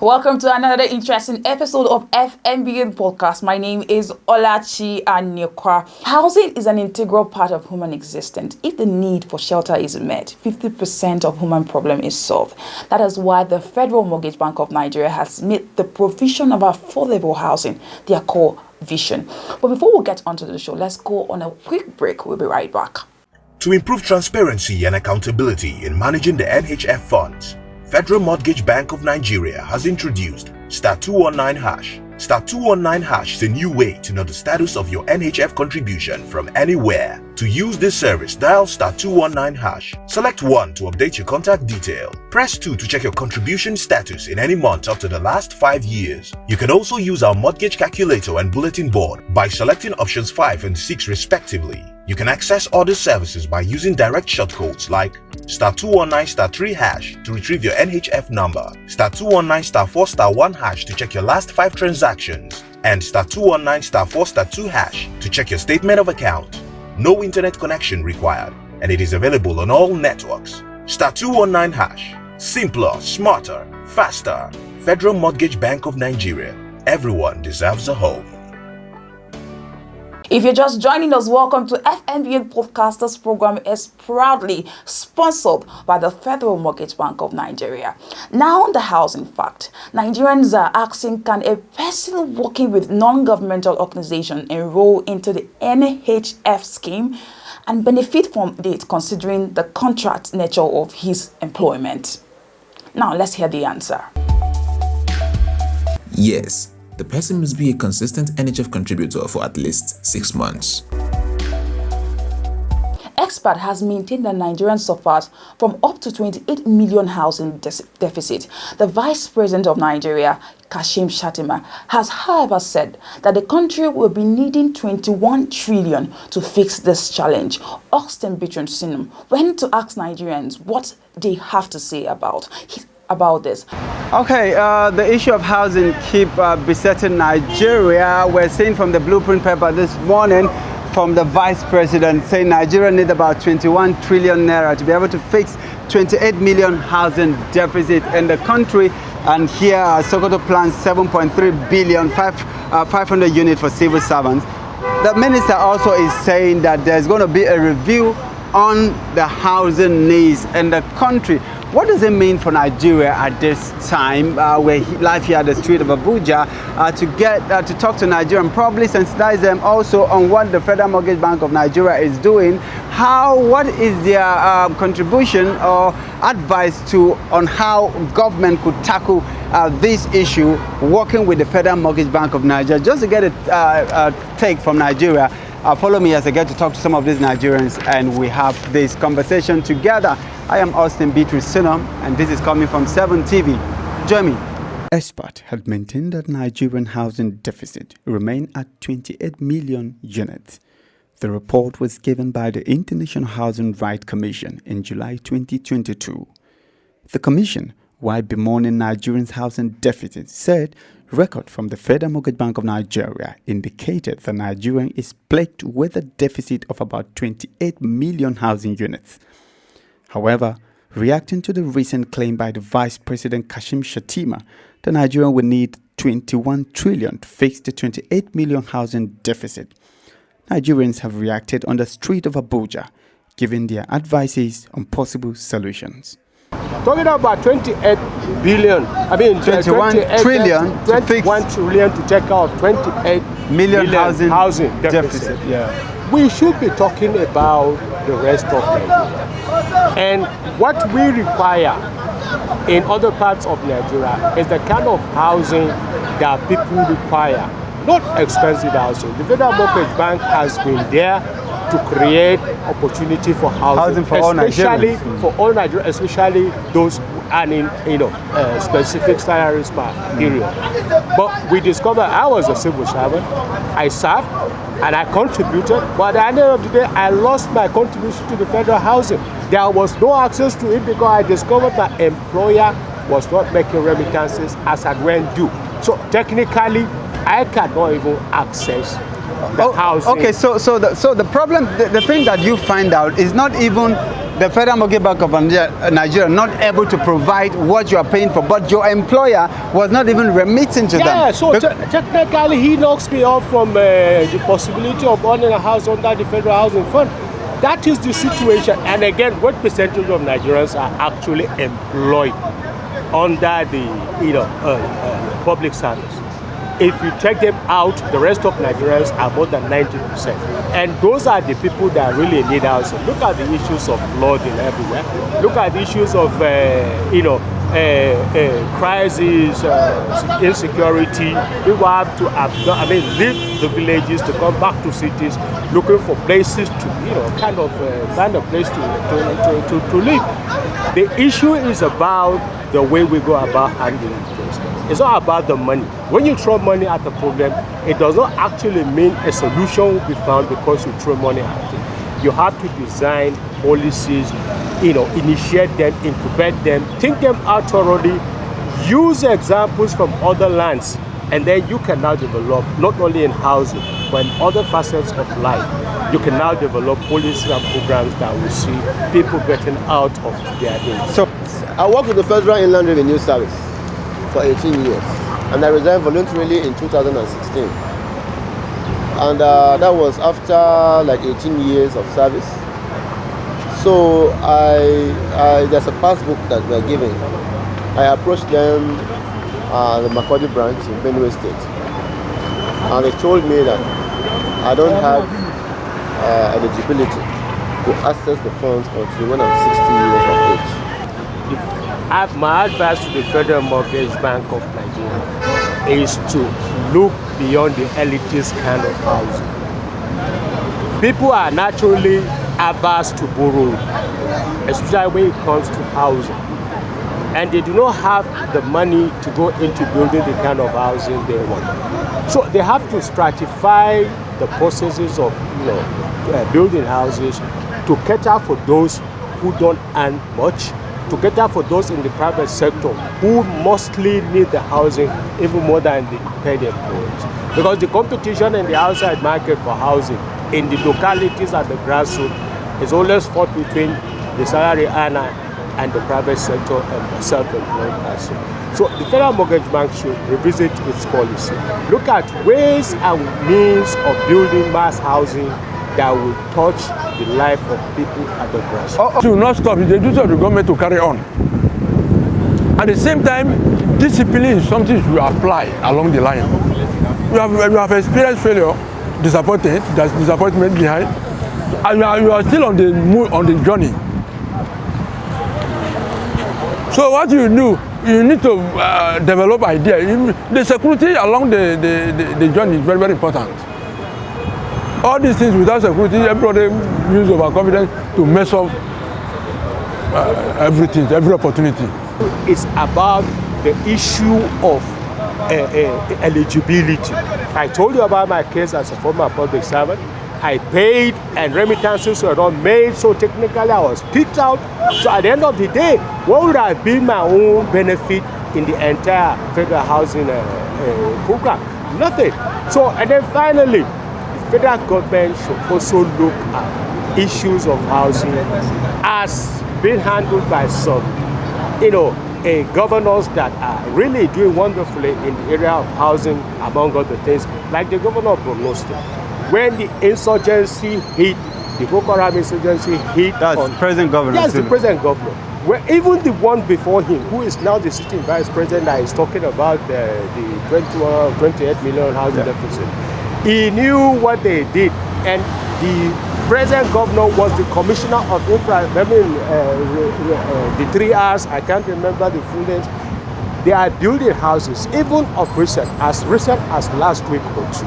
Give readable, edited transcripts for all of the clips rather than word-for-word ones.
Welcome to another interesting episode of FMBN podcast. My name is Olachi Anyekwa. Housing is an integral part of human existence. If the need for shelter is met, 50% of human problem is solved. That is why the Federal Mortgage Bank of Nigeria has made the provision of affordable housing their core vision. But before we get onto the show, let's go on a quick break. We'll be right back. To improve transparency and accountability in managing the NHF funds, Federal Mortgage Bank of Nigeria has introduced *219#. *219# is a new way to know the status of your NHF contribution from anywhere. To use this service, dial *219#. Select 1 to update your contact detail. Press 2 to check your contribution status in any month up to the last 5 years. You can also use our mortgage calculator and bulletin board by selecting options 5 and 6 respectively. You can access other services by using direct shortcodes like *219*3# to retrieve your NHF number, *219*4*1# to check your last 5 transactions, and *219*4*2# to check your statement of account. No internet connection required, and it is available on all networks. *219#. Simpler, smarter, faster. Federal Mortgage Bank of Nigeria. Everyone deserves a home. If you're just joining us, welcome to FMBN Podcast. This program is proudly sponsored by the Federal Mortgage Bank of Nigeria. Now, on the housing fact, Nigerians are asking, can a person working with non-governmental organization enroll into the NHF scheme and benefit from it considering the contract nature of his employment? Now, let's hear the answer. Yes. The person must be a consistent NHF contributor for at least 6 months. Expert has maintained that Nigerians suffers from up to 28 million housing deficit. The Vice President of Nigeria, Kashim Shettima, has however said that the country will be needing 21 trillion to fix this challenge. Austin Sinum went to ask Nigerians what they have to say about this. Okay, the issue of housing keep besetting Nigeria. We're seeing from the blueprint paper this morning from the Vice President saying Nigeria need about 21 trillion naira to be able to fix 28 million housing deficit in the country. And here Sokoto plans 7.3 billion, 500 units for civil servants. The minister also is saying that there's going to be a review on the housing needs in the country. What does it mean for Nigeria at this time? We're live here at the street of Abuja to talk to Nigerians, probably sensitize them also on what the Federal Mortgage Bank of Nigeria is doing. What is their contribution or advice on how government could tackle this issue, working with the Federal Mortgage Bank of Nigeria, just to get a take from Nigeria. Follow me as I get to talk to some of these Nigerians and we have this conversation together. I am Austin Sinum and this is coming from 7 TV. Join me. Expert had maintained that Nigerian housing deficit remained at 28 million units. The report was given by the International Housing Rights Commission in July 2022. The commission, while bemoaning Nigerians' housing deficit, said record from the Federal Mortgage Bank of Nigeria indicated that Nigeria is plagued with a deficit of about 28 million housing units. However, reacting to the recent claim by the Vice President Kashim Shettima that Nigeria will need 21 trillion to fix the 28 million housing deficit, Nigerians have reacted on the street of Abuja, giving their advices on possible solutions. Talking about 21 trillion to take out 28 million housing deficit. Yeah. We should be talking about the rest of them. And what we require in other parts of Nigeria is the kind of housing that people require, not expensive housing. The Federal Mortgage Bank has been there to create opportunity for housing for all Nigerians, especially those earning specific salaries per period. But we discovered I was a civil servant. I served and I contributed, but at the end of the day, I lost my contribution to the federal housing. There was no access to it because I discovered my employer was not making remittances as I went due. So technically, I cannot even access the housing. Okay, so the problem, the thing that you find out is not even the Federal Mortgage Bank of Nigeria not able to provide what you are paying for, but your employer was not even remitting to them. Yeah, so technically he knocks me off from the possibility of owning a house under the Federal Housing Fund. That is the situation. And again, what percentage of Nigerians are actually employed under the public service? If you check them out, the rest of Nigerians are more than 90%. And those are the people that really need housing. Look at the issues of flooding everywhere. Look at the issues of, crisis, insecurity. People have to, leave the villages to come back to cities, looking for places to, find a place to live. The issue is about the way we go about handling things. It's not about the money. When you throw money at a problem, it does not actually mean a solution will be found because you throw money at it. You have to design policies, initiate them, incubate them, think them out thoroughly, use examples from other lands, and then you can now develop, not only in housing, but in other facets of life. You can now develop policies and programs that will see people getting out of their needs. So, I worked with the Federal Inland Revenue Service for 18 years, and I resigned voluntarily in 2016. And that was after like 18 years of service. So there's a passbook that we're giving. I approached them, the Makurdi branch in Benue State, and they told me that I don't have eligibility to access the funds until when I'm 60 years of age. My advice to the Federal Mortgage Bank of Nigeria is to look beyond the elitist kind of housing. People are naturally averse to borrow, especially when it comes to housing. And they do not have the money to go into building the kind of housing they want. So they have to stratify the processes of building houses to cater for those who don't earn much, to cater for those in the private sector who mostly need the housing even more than the paid employees. Because the competition in the outside market for housing in the localities at the grassroots is always fought between the salary earner and the private sector and the self-employed person. So the Federal Mortgage Bank should revisit its policy. Look at ways and means of building mass housing that will touch the life of people at the grassroots. To not stop, it's the duty of the government to carry on. At the same time, discipline is something you apply along the line. You have experienced failure, there's disappointment behind, and you are still on the journey. So what you do, you need to develop ideas. The security along the journey is very, very important. All these things without security, everybody use overconfidence to mess up everything, every opportunity. It's about the issue of eligibility. I told you about my case as a former public servant. I paid and remittances were not made, so technically I was picked out. So at the end of the day, what would have been my own benefit in the entire federal housing program? Nothing. So, and then finally, the federal government should also look at issues of housing as being handled by some, governors that are really doing wonderfully in the area of housing, among other things, like the governor of Borno State. When the insurgency hit, the Boko Haram insurgency hit. That's the present governor. Yes, the present governor. Where even the one before him, who is now the sitting vice president, that is talking about the 28 million housing deficit, he knew what they did, and the present governor was the commissioner of the 3 R's. I can't remember the full names. They are building houses, even of recent as last week or two.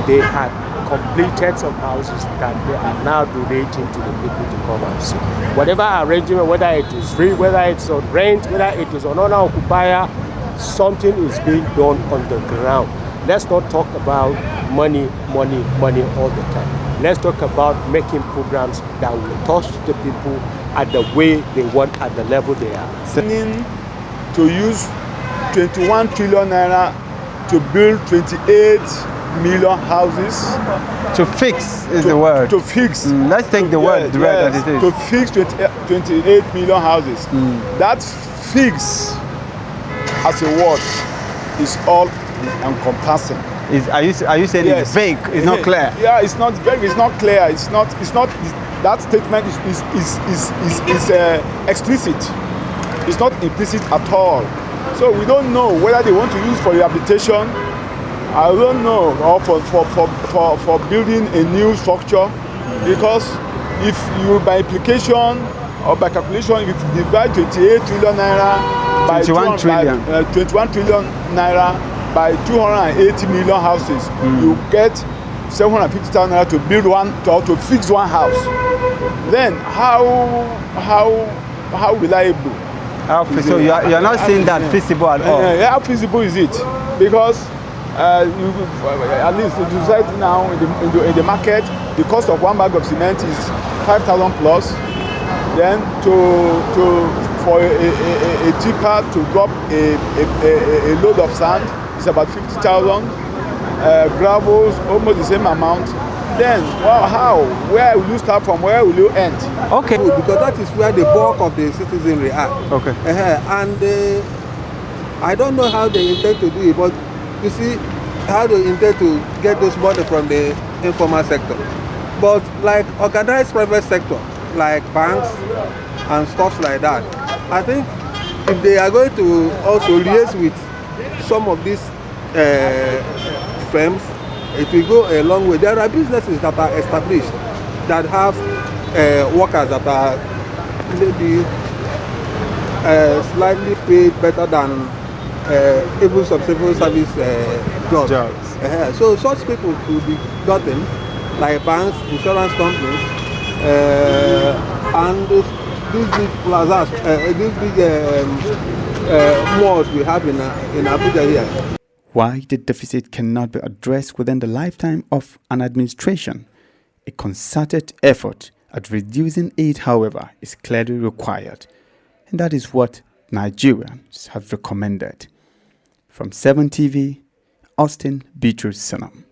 They had completed some houses that they are now donating to the people to come and see. Whatever arrangement, whether it is free, whether it's on rent, whether it is on owner-occupier, something is being done on the ground. Let's not talk about money all the time. Let's talk about making programs that will touch the people at the way they want, at the level they are. Sending to use 21 trillion naira to build 28 million houses. To fix is the word. To fix. Let's take the word that it is. To fix 28 million houses. That fix as a word is all encompassing. Are you saying it's vague? It's not clear? Yeah, it's not vague. It's not clear. It's not. That statement is explicit. It's not implicit at all. So we don't know whether they want to use for rehabilitation. I don't know, or for building a new structure, because if you by implication or by calculation, if you divide 28 trillion naira by 21 trillion naira by 280 million houses, you get 750,000 naira to build one or to fix one house. Then how reliable? So you are not saying that feasible at all? How feasible is it? Because at least right now in the market, the cost of one bag of cement is 5,000 plus. Then for a tipper to drop a load of sand is about 50,000. Gravels almost the same amount. Then where will you start from? Where will you end? Okay. Because that is where the bulk of the citizenry are. Okay. And I don't know how they intend to do it, but you see how they intend to get those money from the informal sector. But like organized private sector, like banks and stuff like that, I think if they are going to also liaise with some of these firms, it will go a long way. There are businesses that are established that have workers that are maybe slightly paid better than even some civil service jobs. So such people could be gotten, like banks, insurance companies, and these big plazas, these big malls we have in Abuja here. Why the deficit cannot be addressed within the lifetime of an administration? A concerted effort at reducing it, however, is clearly required, and that is what Nigerians have recommended. From 7 TV, Austin Beatrice Sanam.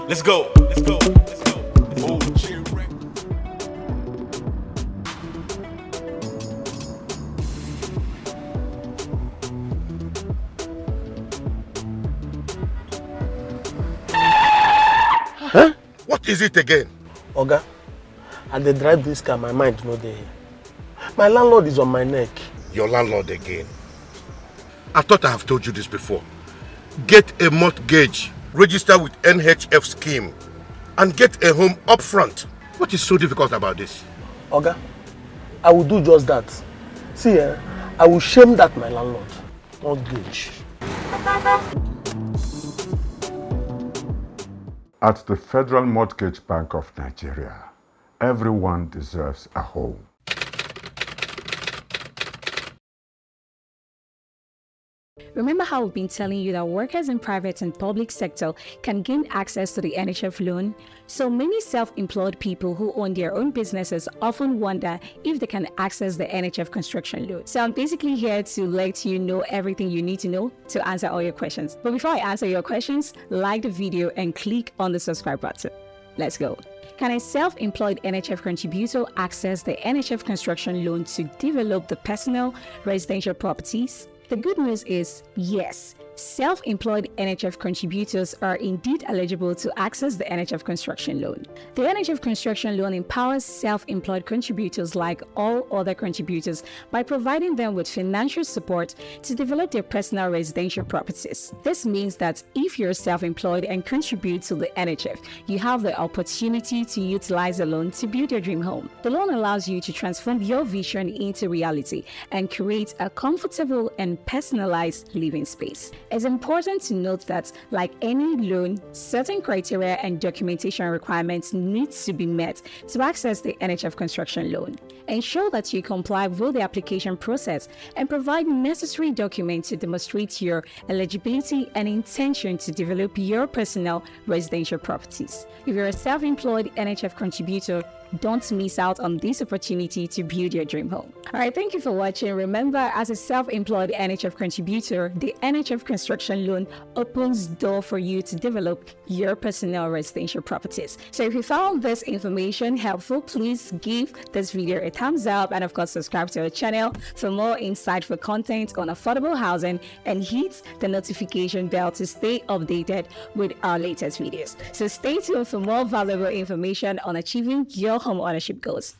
Let's go. Huh? What is it again? Oga, and they drive this car, my mind no dey here. My landlord is on my neck. Your landlord again? I thought I have told you this before. Get a mortgage, register with NHF scheme, and get a home up front. What is so difficult about this? Oga, I will do just that. See, I will shame that my landlord. Mortgage. At the Federal Mortgage Bank of Nigeria, everyone deserves a home. Remember how we've been telling you that workers in private and public sector can gain access to the NHF loan? So many self-employed people who own their own businesses often wonder if they can access the NHF construction loan. So I'm basically here to let you know everything you need to know to answer all your questions. But before I answer your questions, like the video and click on the subscribe button. Let's go. Can a self-employed NHF contributor access the NHF construction loan to develop the personal residential properties? The good news is yes. Self-employed NHF contributors are indeed eligible to access the NHF construction loan. The NHF construction loan empowers self-employed contributors like all other contributors by providing them with financial support to develop their personal residential properties. This means that if you're self-employed and contribute to the NHF, you have the opportunity to utilize the loan to build your dream home. The loan allows you to transform your vision into reality and create a comfortable and personalized living space. It's important to note that, like any loan, certain criteria and documentation requirements need to be met to access the NHF construction loan. Ensure that you comply with the application process and provide necessary documents to demonstrate your eligibility and intention to develop your personal residential properties. If you're a self-employed NHF contributor, Don't miss out on this opportunity to build your dream home. All right, thank you for watching. Remember, as a self-employed NHF contributor, the NHF construction loan opens door for you to develop your personal residential properties. So if you found this information helpful, please give this video a thumbs up and of course subscribe to our channel for more insightful content on affordable housing, and hit the notification bell to stay updated with our latest videos. So stay tuned for more valuable information on achieving your home ownership goals.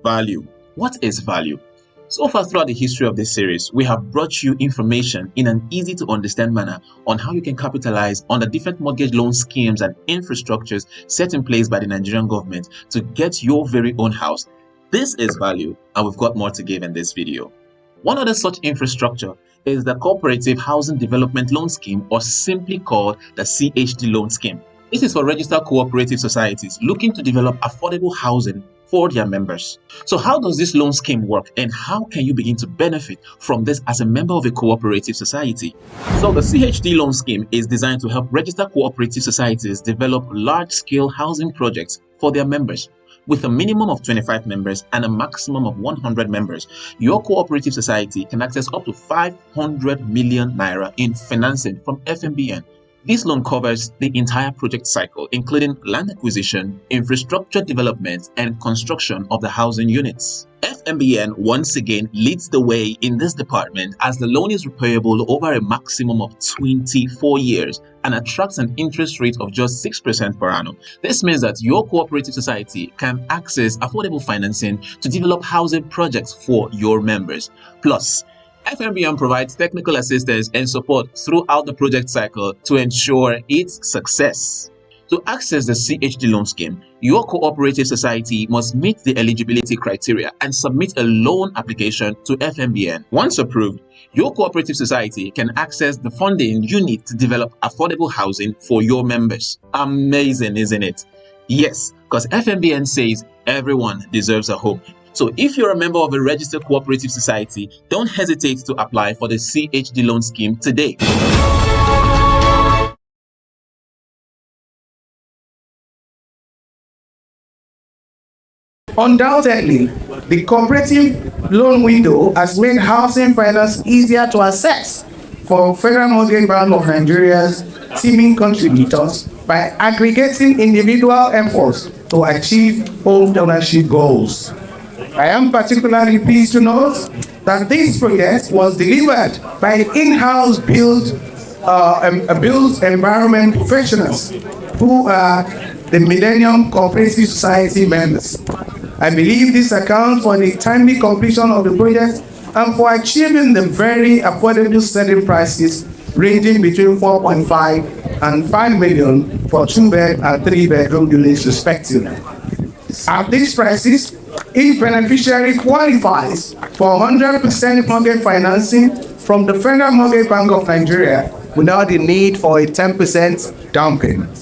Value. What is value? So far throughout the history of this series, we have brought you information in an easy to understand manner on how you can capitalize on the different mortgage loan schemes and infrastructures set in place by the Nigerian government to get your very own house. This is value, and we've got more to give in this video. One other such infrastructure is the Cooperative Housing Development Loan Scheme, or simply called the CHD Loan Scheme. This is for registered cooperative societies looking to develop affordable housing for their members. So how does this loan scheme work, and how can you begin to benefit from this as a member of a cooperative society? So the CHD loan scheme is designed to help registered cooperative societies develop large-scale housing projects for their members. With a minimum of 25 members and a maximum of 100 members, your cooperative society can access up to 500 million naira in financing from FMBN. This loan covers the entire project cycle, including land acquisition, infrastructure development, and construction of the housing units. FMBN once again leads the way in this department, as the loan is repayable over a maximum of 24 years and attracts an interest rate of just 6% per annum. This means that your cooperative society can access affordable financing to develop housing projects for your members. Plus, FMBN provides technical assistance and support throughout the project cycle to ensure its success. To access the CHD loan scheme, your cooperative society must meet the eligibility criteria and submit a loan application to FMBN. Once approved, your cooperative society can access the funding you need to develop affordable housing for your members. Amazing, isn't it? Yes, because FMBN says everyone deserves a home. So if you're a member of a registered cooperative society, don't hesitate to apply for the CHD loan scheme today. Undoubtedly, the cooperative loan window has made housing finance easier to access for Federal Mortgage Bank of Nigeria's teaming contributors by aggregating individual efforts to achieve home ownership goals. I am particularly pleased to note that this project was delivered by in-house built environment professionals who are the Millennium Cooperative Society members. I believe this accounts for the timely completion of the project and for achieving the very affordable selling prices ranging between 4.5 and 5 million for 2-bed and 3-bedroom units respectively. At these prices, each beneficiary qualifies for 100% mortgage financing from the Federal Mortgage Bank of Nigeria without the need for a 10% down payment.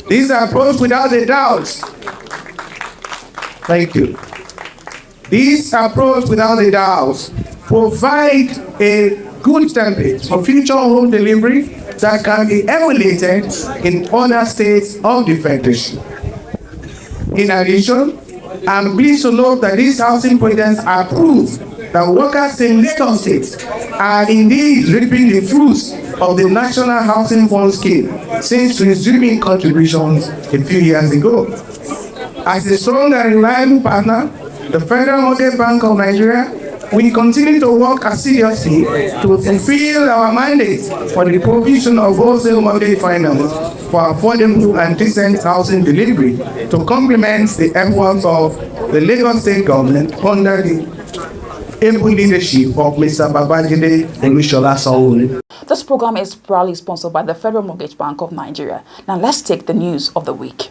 This approach, without a doubt, thank you. This approach, without a doubt, provides a good template for future home delivery that can be emulated in other states of the Federation. In addition, I'm pleased to note that these housing projects are proof that workers in Lagos State are indeed reaping the fruits of the National Housing Fund scheme since resuming contributions a few years ago. As a strong and reliable partner, the Federal Mortgage Bank of Nigeria, we continue to work assiduously to fulfill our mandate for the provision of wholesale mortgage finance for affordable and decent housing delivery to complement the efforts of the Lagos State government under the able leadership of Mr. Babajide Olusola Sanwo-Olu. This program is proudly sponsored by the Federal Mortgage Bank of Nigeria. Now let's take the news of the week.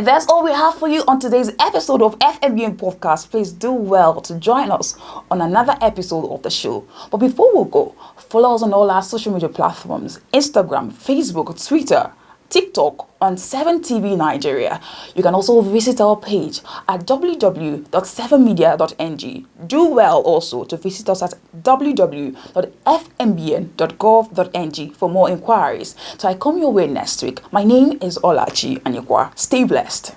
That's all we have for you on today's episode of FMBN Podcast. Please do well to join us on another episode of the show. But before we go, follow us on all our social media platforms: Instagram, Facebook, Twitter, TikTok, on 7TV Nigeria. You can also visit our page at www.7media.ng. Do well also to visit us at www.fmbn.gov.ng for more inquiries. So I come your way next week. My name is Olachi Anyekwa. Stay blessed.